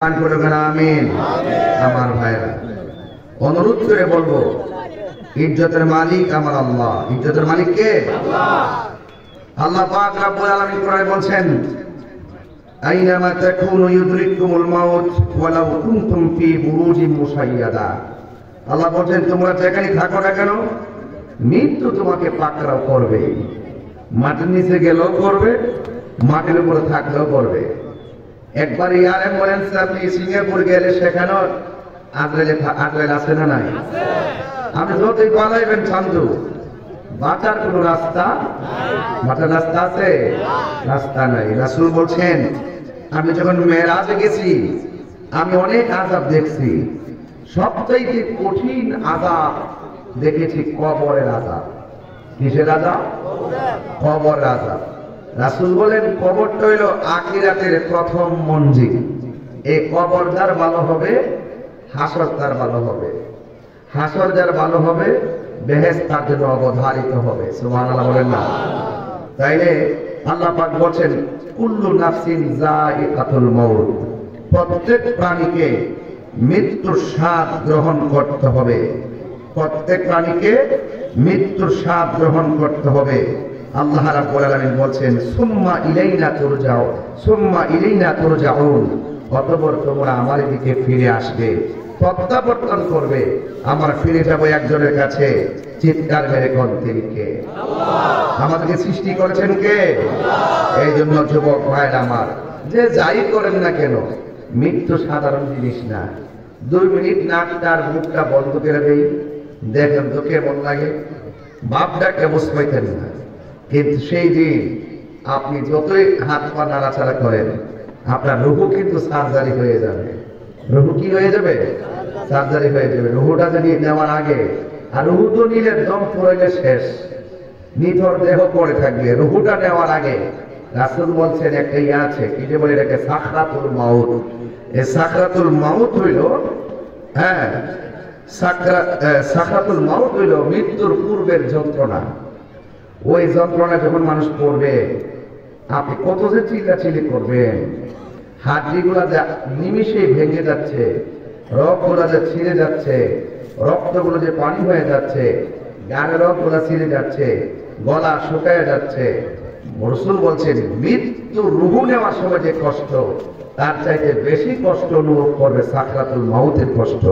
আমিন। আমার ভাইরা, অনুরোধ করে বলবো, ইজ্জতের মালিক আমার আল্লাহ। ইজ্জতের মালিক কে? আল্লাহ পাক রব্বুল আলামিন কোরআনে বলছেন, আইনামা তাকুনু ইউদরিকুমুল মাউত ওয়ালাউ কুনতুম ফি বুরুজিন মুশাইয়াদা। আল্লাহ বলছেন, তোমরা যেখানে থাকো না কেন, মৃত্যু তোমাকে পাকড়াও করবে। মাটির নিচে গেলেও করবে, মাটির উপরে থাকলেও করবে। একবার এয়ার অ্যাম্বুলেন্স আপনি সিঙ্গাপুর গেলে সেখানে আদ্রেল আছে না নাই? আপনি যতই পালাইবেন চান্দু, বাঁচার কোন রাস্তা, বাঁচার রাস্তা আছে? রাস্তা নাই। রাসূল বলছেন, আমি যখন মেরাজে গেছি আমি অনেক আযাব দেখছি, সবচেয়ে কঠিন আযাব দেখেছি কবরের আযাব। কিসের আযাব? কবরের আযাব। রাসূল বলেন, কবরটা হইল আখিরাতের প্রথম মঞ্জিল। এই কবর যার ভালো হবে, হাসর তার ভালো হবে। হাসর যার ভালো হবে, বেহেশত তার জন্য অবধারিত হবে। সুবহানাল্লাহ বলেন না? তাইলে আল্লাহ পাক বলেন, কুল্লু নাফসিন যায়িকাতুল মাউত। প্রত্যেক প্রাণীকে মৃত্যুর স্বাদ গ্রহণ করতে হবে। প্রত্যেক প্রাণীকে মৃত্যুর স্বাদ গ্রহণ করতে হবে। আল্লাহ রাব্বুল আলামিন বলছেন, সুম্মা ইলাইনা তুরজাউ, সুম্মা ইলাইনা তুরজাউন। অতঃপর তোমরা আমার দিকে ফিরে আসবে, প্রত্যাবর্তন করবে। আমার ফিরে যাব একজনের কাছে। চিৎকার মেরে কোন তিনি কে? আমাদেরকে সৃষ্টি করেছেন কে? এই জন্য যুবক ভাইরা আমার, যে যাই করেন না কেন, মৃত্যু সাধারণ জিনিস না। 2 মিনিট নাকটার মুখটা বন্ধ করে দেই, দেখেন তো কেমন লাগে। বাপটাকে বুঝতে পাইতেন না, কিন্তু সেই দিন আপনি যতই হাত পা নাড়াচাড়া করেন, আপনার রুহু কিন্তু সার্জারি হয়ে যাবে। রুহু কি হয়ে যাবে? সার্জারি হয়ে যাবে। রুহুটা যদি নেওয়ার আগে, আর রুহু তো নিলে দম পড়লে শেষ, নিথর দেহ পড়ে থাকবে। রুহুটা নেওয়ার আগে রাসূল বলছেন একটা ইয়া আছে, কি যে বলে এটাকে সাকরাতুল মাউত। এই সাকরাতুল মাউত হইল, হ্যাঁ, সাকরাতুল মাউত হইল মৃত্যুর পূর্বের যন্ত্রণা। ওই যন্ত্রণা যখন মানুষ পড়বে, আপনি কত যে চিল্লাচিল্লি করবেন। হাড্ডিগুলা নিমিষেই ভেঙে যাচ্ছে, রগগুলা যে ছিঁড়ে যাচ্ছে, রক্তগুলো যে পানি হয়ে যাচ্ছে, গানের রগগুলা ছিঁড়ে যাচ্ছে, গলা শুকায় যাচ্ছে। রাসূল বলছেন, মৃত্যু রুহু নেওয়ার সময় যে কষ্ট, তার চাইতে বেশি কষ্ট অনুভব করবে সাকরাতুল মাউতের কষ্ট।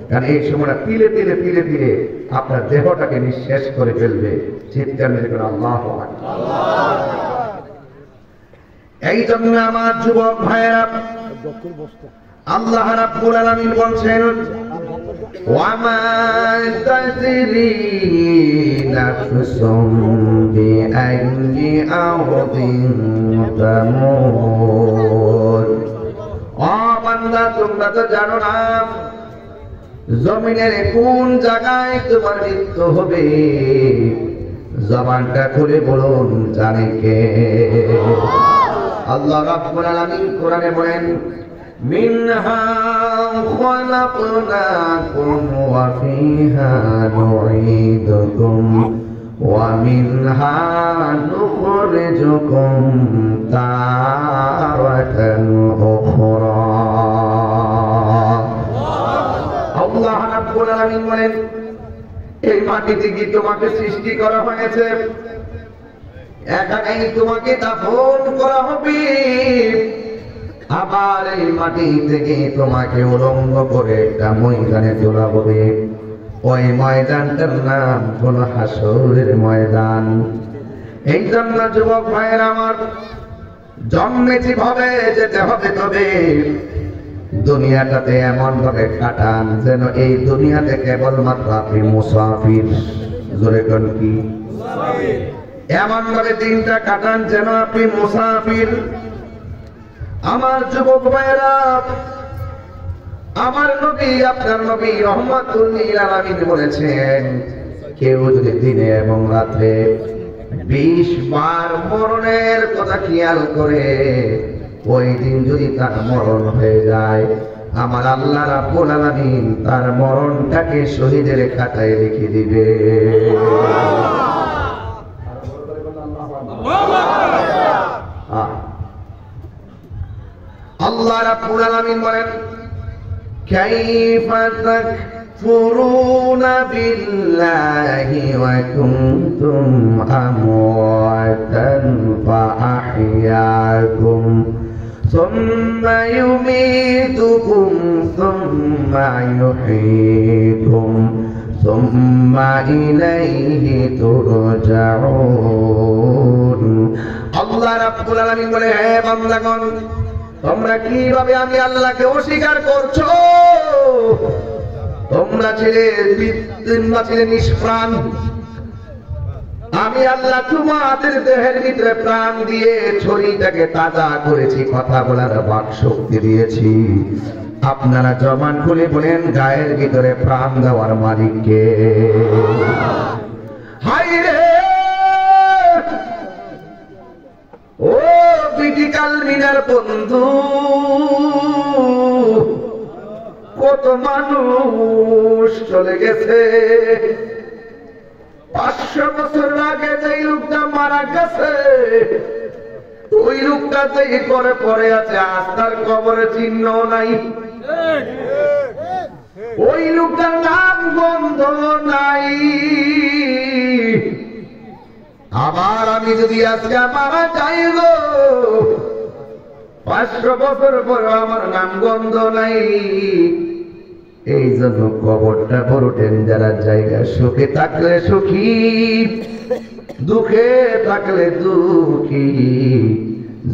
কারণ এই সময়টা তিলে তিলে তিলে তিলে আপনার দেহটাকে নিঃশেষ করে ফেলবে। চিৎকার মেরে করে আল্লাহু আকবার। এই জন্য আমার যুবক ভাইয়েরা, আল্লাহ রাব্বুল আলামিন বলছেন, ওয়ামা তাদরি নাফসুম বিআইয়ি আরদিন তামুত। ও বান্দা, তোমরা তো জানো না জমিনের কোন জায়গায় তোমার মৃত্যু হবে। জবানটা খুলে বলুন, জানে কে? আল্লাহ রাব্বুল আলামিন কোরআনে বলেন, মিনহা খালাকনাকুম ওয়া ফিহা নুঈদুকুম ওয়া মিনহা নুখরিজুকুম তারাতান উখরা। আল্লাহ রাব্বুল আলামিন বলেন, এই মাটি থেকে তোমাকে সৃষ্টি করা হয়েছে, এখানেই তোমাকে দাফন করা হবে। আবার এই মাটি থেকে তোমাকে উলঙ্গ করে একটা ময়দানে তোলা হবে। ওই ময়দানটার নাম হলো হাসরের ময়দান। এই জন্য যুবক ভাইয়েরা আমার, জন্মেছি ভাবে যেতে হবে, তবে দুনিয়াটাতে এমন ভাবে কাটান যেন এই দুনিয়াতে কেবলমাত্র আপনি মুসাফির। জোরে কোন কি? এমন ভাবে দিনটা কাটান যেন আপনি মুসাফির। আমার যুবক ভাইয়েরা, আমার নবী, আপনার নবী রাহমাতুল লিল আলামিন বলেছেন, কেউ যদি দিনে এবং রাতে 20 বার মরণের কথা খেয়াল করে, ওই দিন যদি তার মরণ হয়ে যায়, আমার আল্লাহ রাব্বুল আলামিন তার মরণটাকে শহীদের খাতায় লিখে দিবে। আল্লাহ রাব্বুল আলামিন বলেন কাইফা তাকফুরুনা বিল্লাহি ওয়া কুনতুম আমওয়াতান ফাআহইয়াকুম সুম্মা ইউমীতুকুম সুম্মা ইউহয়ীকুম সুম্মা ইলাইহি তুরজাউন। আল্লাহ রাব্বুল আলামিন বলে, হে বান্দাগণ, তোমরা কিভাবে আমি আল্লাহকে অস্বীকার করছো? তোমরা ছিলে নিষ্প্রাণ, আমি আল্লাহ তোমাদের দেহের ভিতরে প্রাণ দিয়ে শরীরটাকে তাজা করেছি, কথা বলার বাক শক্তি দিয়েছি। আপনারা জবান খুলে বলেন, গায়ের ভিতরে প্রাণ দেওয়ার মালিক কে? হায় রে ও বিটিকাল মিনার বন্ধু, কত মানুষ চলে গেছে। 500 বছর আগে যেই লোকটা মারা গেছে, ওই লোকটা যেই করে পড়ে আছে, আজ তার কবরে চিহ্ন নাই। ওই লোকটার নাম গন্ধ নাই। আবার আমি যদি আজকে মারা যাই গো, 500 বছর পরে আমার নাম গন্ধ নাই। এই জন্য কবরটা বড় ডেঞ্জারাস জায়গা। সুখে থাকলে সুখী, দুঃখে থাকলে দুঃখী।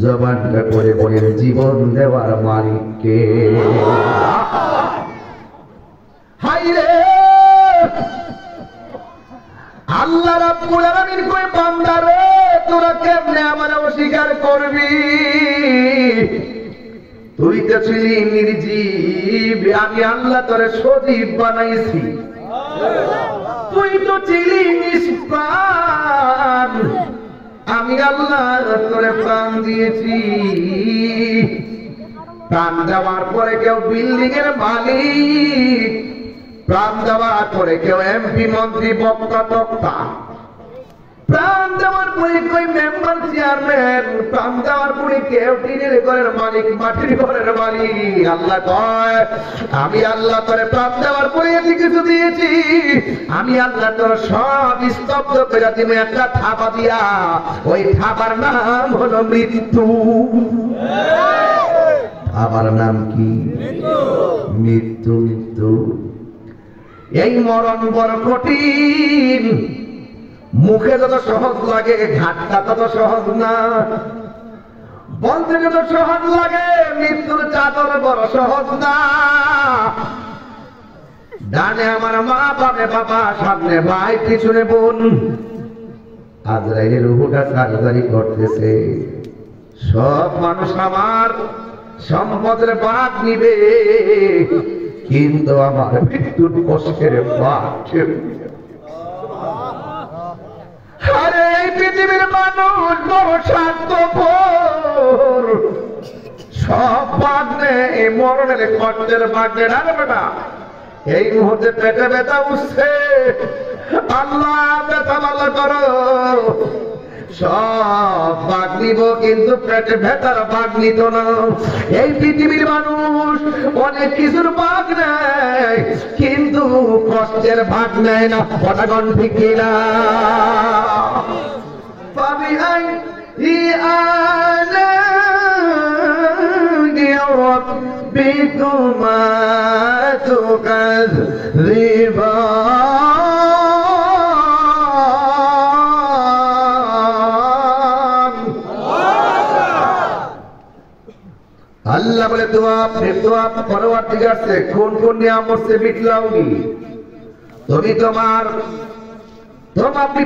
জবানটা করে বলেন, জীবন দেওয়ার মালিক কে? হায় রে আল্লাহ রাব্বুল আলামিন কই, বান্দা রে তোরা কেমনে আমারে অস্বীকার করবি? তুই তো ছিলি নির্জীব, আমি আল্লাহ তোরে সজীব বানাইছি। তুই তো ছিলি নিষ্প্রাণ, আমি আল্লাহ তোরে প্রাণ দিয়েছি। প্রাণ দেওয়ার পরে কেউ বিল্ডিং এর মালিক, প্রাণ দেওয়ার পরে কেউ এমপি মন্ত্রী বক্তা তক্তা, প্রাণ দেওয়ার পরে কই মেম্বার চেয়ারম্যান, প্রাণ দেওয়ার পরে কেউ টিনের ঘরের মালিক, মাটির ঘরের মালিক। আল্লাহ কয়, আমি আল্লাহ তোরে প্রাণ দেওয়ার পরে এটি কিছু দিয়েছি। আমি আল্লাহ তোর সব স্তব্ধ করে দিব একটা থাবা দিয়া। ওই থাবার নাম হলো মৃত্যু। আমার নাম কি? মৃত্যু। মৃত্যু এই মরণ বড় কঠিন। মুখে যত সহজ লাগে, ঘাটটা তত সহজ না। বলতে যত সহজ লাগে, মৃত্যুর চাদর বড় সহজ না। ডানে আমার মা, বামে বাবা, সামনে ভাই, পিছনে বোন। আজরাইলের রূহটা কারবারি করতেছে। সব মানুষ আমার সম্পদের ভাগ নিবে, কিন্তু আমার মৃত্যুর কষ্টের ভাগ কেউ নিবে। আরে এই পৃথিবীর মানুষ বড় স্বার্থপর। সব ভাগ নেই, এই মরণের কষ্টের ভাগ নেই। আরে বেটা, এই মুহূর্তে পেটে ব্যথা উঠছে, আল্লাহ ব্যথা ভালো করো। সব ভাগ নিব, কিন্তু পেটে ব্যথার ভাগ নিত না। এই পৃথিবীর মানুষ অনেক কিছুর ভাগ নেয়, কিন্তু কষ্টের ভাগ নেয় না। কথাগণ ঠিক কিনা? ربكما تكذبان আল্লাহ বলে দোয়া পরওয়ারদিগার से কোন কোন নিয়ামত से বিটলাওনি তুমি তোমার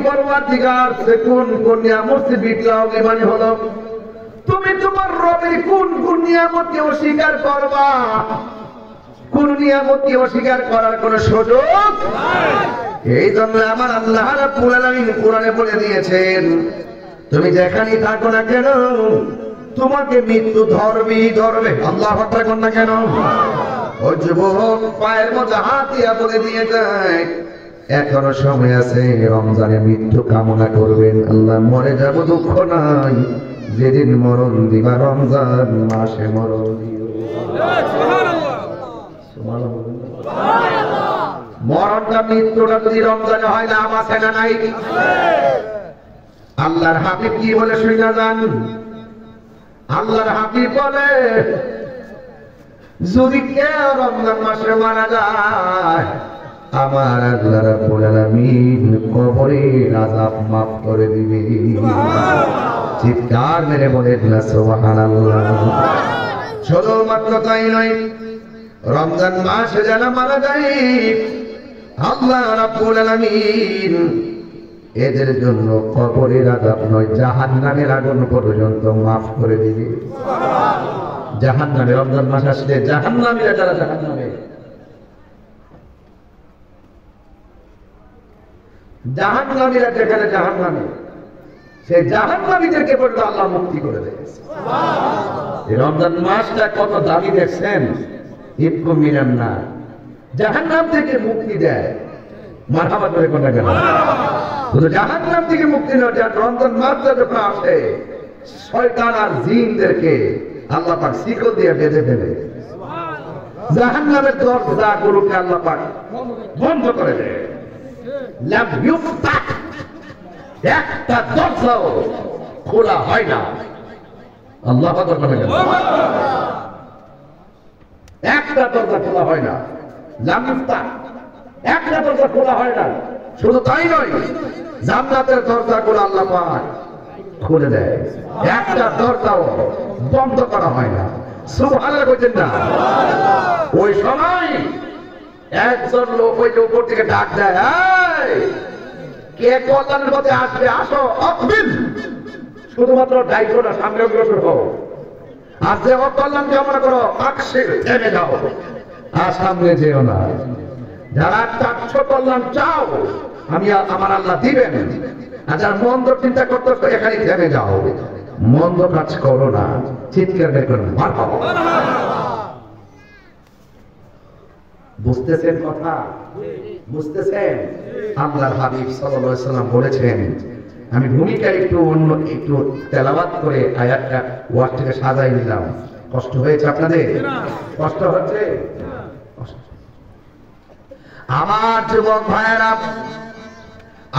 পরওয়ারদিগার से কোন কোন নিয়ামত से বিটলাওনি মানে হলো তুমি তোমার রবের কোন কোন নিয়ামতকে অস্বীকার করবা। কোন নিয়ামতকে অস্বীকার করার কোন সুযোগ নাই। এই জন্য আমার আল্লাহ রাব্বুল আলামিন কোরআনে বলে দিয়েছেন, তুমি যেখানেই থাকো না কেন তোমাকে মৃত্যু ধরবে। আল্লাহু আকবার কোন না কেন? ও যুবক, পায়ের মধ্যে হাত দিয়া বলে দিয়ে যায়, এখনো সময় আছে, রমজানে মৃত্যু কামনা করবেন। আল্লাহ মরে যাব দুঃখ নাই, যেদিন মরণ দিবা রমজান মাসে মরণ দিও। মরণটা মৃত্যুটা যদি রমজানে হয় না আছে না নাই? আল্লাহর হাবিব কি বলে শুনে যান। আল্লাহর হাবিব বলে যদি কেউ রমজান মাসে মারা যায় আমার আল্লাহ রাব্বুল আলামিন কবরের আযাব মাফ করে দিবে। চিৎকার মেরে বলেন না সুবহানাল্লাহ। শুধুমাত্র তাই নয়, রমজান মাসে যারা মারা যায় আল্লাহ রাব্বুল আলামিন এদের জন্য কবরের আযাব নয় জাহান্নামের আগুন পর্যন্ত মাফ করে দিবে। জাহান্নামে রমজান মাস আসলে জাহান্নামীরা যারা জাহান্নামে জাহান্নামীরা যেখানে জাহান্নামে সেই জাহান্নামীদেরকে পর্যন্ত আল্লাহ মুক্তি করে দেয়। এই রমজান মাসটা কত দামি দেখছেন। ইবকু মিনান নার, জাহান্নাম থেকে মুক্তি দেয়। মারহাবা করে কোনটা কেন? শুধু জাহান্নাম থেকে মুক্তি নয়, রমজান মাসটা যখন আসে শয়তান আর জিনদেরকে আল্লাহ পাক শিকল দিয়ে বেঁধে ফেলে। জাহান্নামের দরজাগুলোকে আল্লাহ পাক বন্ধ করে দেয়। লাম ইফতাহ, একটা দরজাও খোলা হয় না। আল্লাহ আকবার বলেন। একটা দরজা খোলা হয় না। লাম ইফতাহ, একটা দরজা খোলা হয় না। শুধু তাই নয়, জান্নাতের দরজাগুলো আল্লাহ পাক খুলে দেয়। একটা দরজাও বন্ধ করা হয় না। সুবহানাল্লাহ কইতেন না? ওই সময় একজন লোক ওই যে উপর থেকে ডাক দেয়, কে কল্যাণের পথে আসবে আসো, অকবিল। শুধুমাত্র দায়িত্বটা সামনে অগ্রসর হও। আর যে অকল্যাণ কামনা করো আকশির, থেমে যাও, আর সামনে যেও না। যারা চাচ্ছ কল্যাণ চাও আমি আমার আল্লাহ দিবেন, আর যারা মন্দ চিন্তা করতেছ এখানে থেমে যাও, মন্দ কাজ করো না। চিৎকার বের করুন মারহাবা। বুঝতেছেন কথা? বুঝতেছেন? আল্লাহর হাবিব সাল্লাল্লাহু আলাইহি সাল্লাম বলেছেন, আমি ভূমিকা একটু তেলাওয়াত করে আয়াতটা ওয়ার্ডটাকে সাজাই দিলাম। কষ্ট হয়েছে আপনাদের? কষ্ট হচ্ছে? আমার যুবক ভাইয়েরা,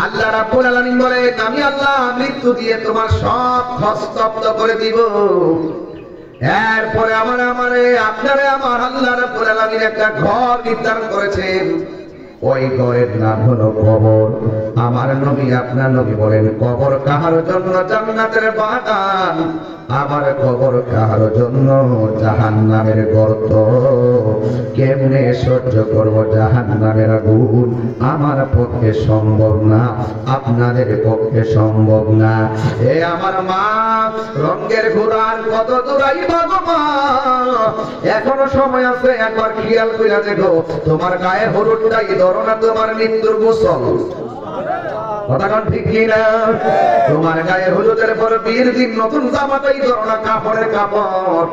আল্লাহ রাব্বুল আলামিন বলেন আমি আল্লাহ মৃত্যু দিয়ে তোমার সব স্তব্ধ করে দিব। এরপরে আমার আল্লাহ রাব্বুল আলামিন একটা ঘর নির্ধারণ করেছেন। ওই ঘরের নাম হলো কবর। আমার নবী আপনার নবী বলেন কবর কাহার জন্য জান্নাতের বাগান, আবার কবর কাহার জন্য জাহান্নামের গর্ত। কেমনে সহ্য করব জাহান্নামের আগুন? আমার পক্ষে সম্ভব না, আপনাদের পক্ষে সম্ভব না। এ আমার মা, রঙের ঘোড়ার কত দূরাই বাবা, এখনো সময় আছে। একবার খেয়াল কইরা দেখো তোমার গায়ে হলুদটাই ধরো না তোমার মৃত্যুর গোসল। কথাটা ঠিক কিনা? তোমার গায়ে হলুদের পর বিয়ের দিন নতুন জামাটাই ধরো না কাপড়ের কাপড়,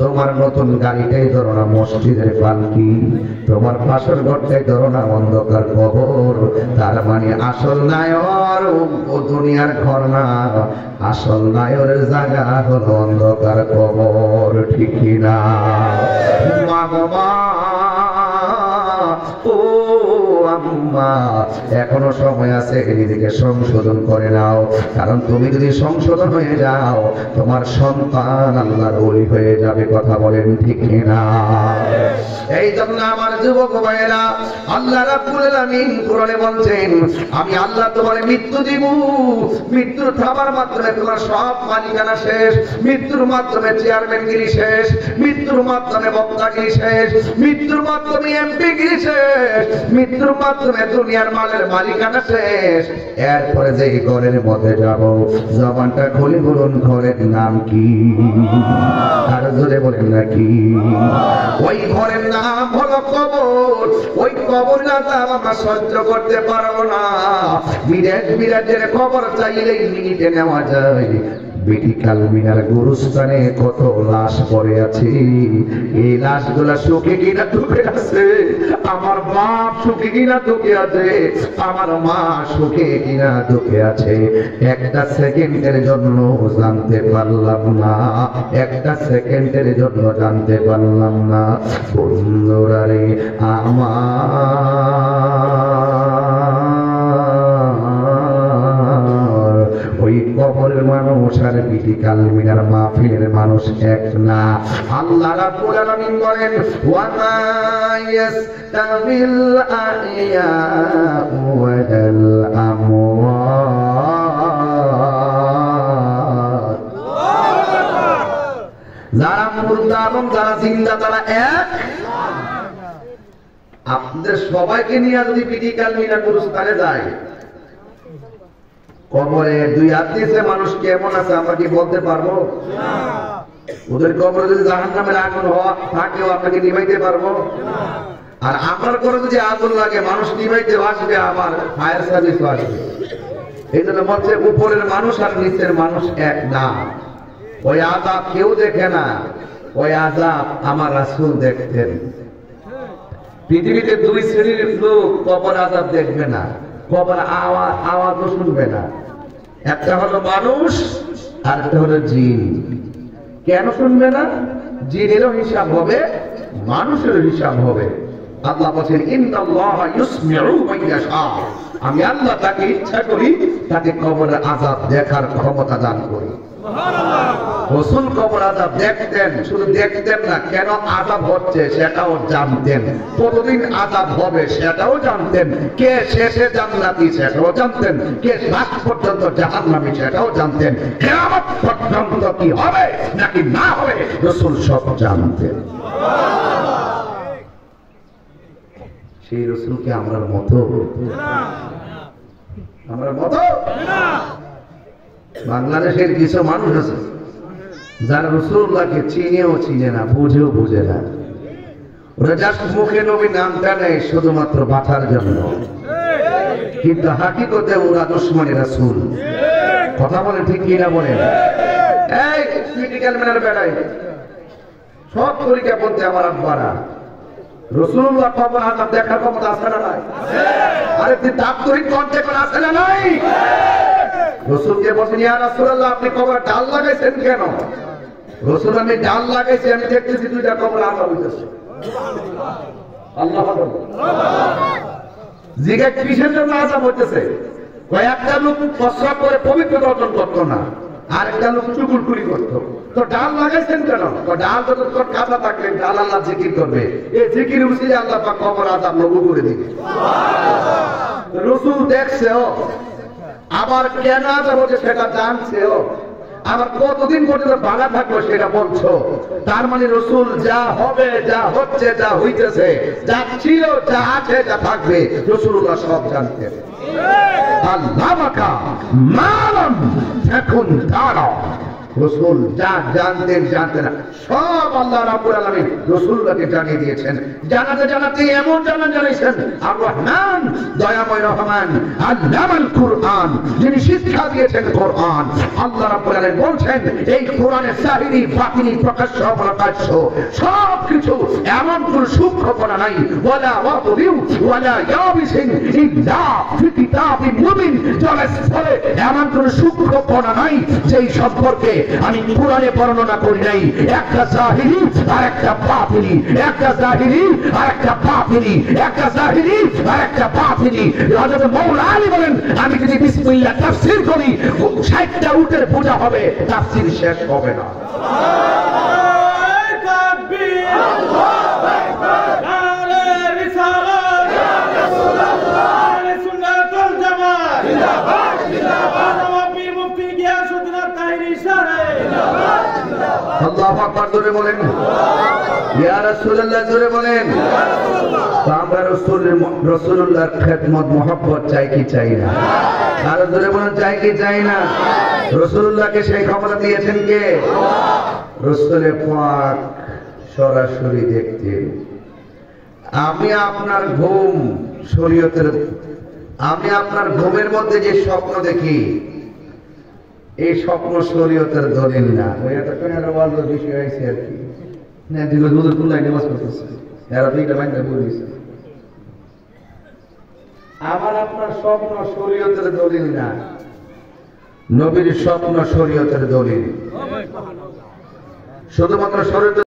তোমার নতুন গাড়িটাই ধরো না মসজিদের পালকি, তোমার পাশের ঘরটাই ধরো না অন্ধকার কবর। তার মানে আসল নায়র ও দুনিয়ার ঘর না, আসল নায়রের জায়গা হলো অন্ধকার কবর। ঠিক কিনা? মা বাবা ও আম্মা, এখনো সময় আছে, নিজেকে সংশোধন করে নাও। কারণ তুমি যদি সংশোধন হয়ে যাও তোমার সন্তান আল্লাহর ওলি হয়ে যাবে। কথা বলেন ঠিক কিনা? এই জন্য আমার যুবক ভাইয়েরা, আল্লাহ রাব্বুল আলামিন কোরআনে বলছেন আমি আল্লাহ তোমার মৃত্যু দিব। মৃত্যুর থামার মাধ্যমে তোমার সব মালিকানা শেষ, মৃত্যুর মাধ্যমে চেয়ারম্যানগিরি শেষ, মৃত্যুর মাধ্যমে বক্তাগিরি শেষ, মৃত্যুর মাধ্যমে এমপিগিরি শেষ, মৃত্যুর মাধ্যমে দুনিয়ার মালের মালিকানা শেষ। এরপরে যে ঘরের মধ্যে যাব, জবানটা খুলে বলুন ঘরের নাম কি? আর জোরে বলেন নাকি? ওই ঘরের নাম হলো কবর। ওই কবর না আমরা সহ্য করতে পারবো না। বিরাটের খবর চাইলেই মিনিটে নেওয়া যায়, বিটি কালমিনার গুরুস্থানে কত লাশ পড়ে আছে, এই লাশগুলা সুখে কিনা দুঃখে আছে, আমার বাপ সুখে কিনা দুঃখে আছে, আমার মা সুখে কিনা দুঃখে আছে, একটা সেকেন্ডের জন্য জানতে পারলাম না, একটা সেকেন্ডের জন্য জানতে পারলাম না। বন্ধুরা রে আমার, ওই কবরের মানুষ আর বিটি কালমিনার মাহফিলের মানুষ এক না। আল্লাহ রাব্বুল আলামিন বলেন, ওয়া মা ইয়াস্তাবিল আহইয়াউ ওয়াল আমওয়াত, যারা মুর্দা এবং যারা জিন্দা তারা এক। আপনাদের সবাইকে নিয়ে যদি বিটি কালমিনার গুরুস্থানে যায়, কবরে দুই হাত দিয়েছে মানুষ কেমন আছে আমরা কি বলতে পারবো? ওদের কবরে যদি জাহান্নামের আগুন থাকেও আপনাকে নিভাইতে পারবো? আর আপনার করে যদি আগুন লাগে মানুষ নিভাইতে আসবে, আমার ফায়ার সার্ভিস আসবে। এই জন্য বলছে উপরের মানুষ আর নিচের মানুষ এক না। ওই আযাব কেউ দেখে না, ওই আযাব আমার রাসূল দেখতেন। পৃথিবীতে দুই শ্রেণীর লোক কবর আযাব দেখবে না, কবর আওয়াজও শুনবে না। একটা হলো মানুষ আর একটা হলো জিন। কেন শুনবে না? জিনেরও হিসাব হবে, মানুষেরও হিসাব হবে। আল্লাহ বলেন, ইন্নাল্লাহা ইউসমিউ মান ইয়াশা, আমি আল্লাহ তাকে ইচ্ছা করি তাকে কবরের আযাব দেখার ক্ষমতা দান করি। সুবহানাল্লাহ। রাসূল কবর আযাব দেখতেন, শুধু দেখতেন না, কেন আযাব হচ্ছে সেটাও জানতেন, কতদিন আযাব হবে সেটাও জানতেন, কে শেষে জান্নাতি সেটাও জানতেন, কে লাস্ট পর্যন্ত জাহান্নামী সেটাও জানতেন, কিয়ামত পর্যন্ত কি হবে নাকি না হবে রাসূল সব জানতেন। সুবহানাল্লাহ। সেই রাসূলকে আমরা মতো না। বাংলাদেশের কিছু মানুষ আছে যারা রাসূলুল্লাহকে চিনেও চিনে না, বুঝেও বুঝে না। ওরা জাস্ট মুখে নবী নামটা নেয় শুধুমাত্র বাঁচার জন্য, কিন্তু হাকিকতে ওরা দুশমনে রাসূল। কথা বলে ঠিক কিনা বলেন? এই ক্রিটিক্যাল ম্যানের বেলায় সব তরিকা বলতে আমার আব্বারা রাসূলুল্লাহ কবর আযাব দেখার ক্ষমতা আছে না নাই? আরে দাপ্তরিক কন্ট্যাক্ট আছে না নাই? রাসূলকে বলেন, ইয়া রাসূলুল্লাহ আপনি কবরে ডাল লাগাইছেন কেন? রাসূল, আমি ডাল লাগাইছি, আমি দেখতেছি দুইটা কবর আযাব হইতেছে। সুবহানাল্লাহ। আল্লাহু আকবার। জিগা কিসের জন্য আযাব হইতেছে? ওই একটা লোক প্রস্রাব করে পবিত্রতা অর্জন করতো না, আর একটা লোক চুগুলখুরি করতো। তো ডাল লাগাইছেন কেন? তো ডাল যতক্ষণ কাঁচা থাকলে ডাল আল্লাহ জিকির করবে, এই জিকির উসিলে আল্লাহ পাক কবর আযাব লঘু করে দিবে। সুবহানাল্লাহ। রাসূল দেখছেও, আবার কেন আযাব হচ্ছে সেটা জানছেও, আবার কতদিন পর্যন্ত বাধা থাকবে সেটা বলছো। তার মানে রাসূল যা হবে, যা হচ্ছে, যা হইতেছে, যা ছিল, যা আছে, যা থাকবে, রাসূলুল্লাহ সব জানতেন। আল্লামাকা মালাম তাকুন তারা, রাসূল যা জানতেন জানতেন সব আল্লাহ রাব্বুল আলামিন রাসূলকে জানিয়ে দিয়েছেন। জানাতে জানাতে এমন জানিয়েছেন, আর রহমান দয়াময় রহমান আল্লামাল কুরআন, যিনি শিক্ষা দিয়েছেন কোরআন। আল্লাহ রাব্বুল আলামিন বলছেন এই কোরআনের জাহিরি বাতিনি প্রকাশ্য অপ্রকাশ্য সব কিছু, এমন কোন সূক্ষ্মপনা নাই। ওয়ালা ওয়াতুবিউ ওয়ালা ইয়াবিসিন ইল্লা ফি কিতাবিন মুবিন, জলস্থলে এমন কোন সূক্ষ্মপনা নাই যেই সম্পর্কে আমি কোরআনে বর্ণনা করি নাই। একটা জাহিরি আর একটা বাতিনি, একটা জাহিরি আর একটা বাতিনি, একটা জাহিরি আর একটা বাতিনি। হযরত মাওলানা আলী বলেন, আমি যদি বিসমিল্লাহ তাফসীর করি 60টা উটের পূজা হবে, তাফসীর শেষ হবে না। সুবহানাল্লাহ, তাকবীর, আল্লাহু আকবার, নারে রিসালাত, ইয়া রাসূলুল্লাহ, আহলে সুন্নাত ওয়াল জামাত, জিন্দাবাদ জিন্দাবাদ, নবী মুফতি গিয়াসউদ্দিন তাহিরি সাহেব, জিন্দাবাদ জিন্দাবাদ। আল্লাহু আকবার জোরে বলেন, ইয়া রাসূলুল্লাহ জোরে বলেন। আমরা রাসূলুল্লাহর খেদমত মহব্বত চাই কি চাই না? আর জোরে বলেন, চাই কি চাই না? রাসূলুল্লাহকে সেই ক্ষমতা দিয়েছেন কে? রাসূল পাক সরাসরি দেখতেন। আমি আপনার ঘুম শরীয়তের, আমি আপনার ঘুমের মধ্যে যে স্বপ্ন দেখি এই স্বপ্ন শরীয়তের দলিল না। ওই একটা পেয়ারা ওয়াজের বিষয় হয়েছে আর কি, না দিল নদীর কুল্লায় নামাজ পড়তেছে, এরা দুইটা বাইন্দা বলেছে। আমার আপনার স্বপ্ন শরীয়তের দলিল না, নবীর স্বপ্ন শরীয়তের দলিল। শুধুমাত্র শরীয়তের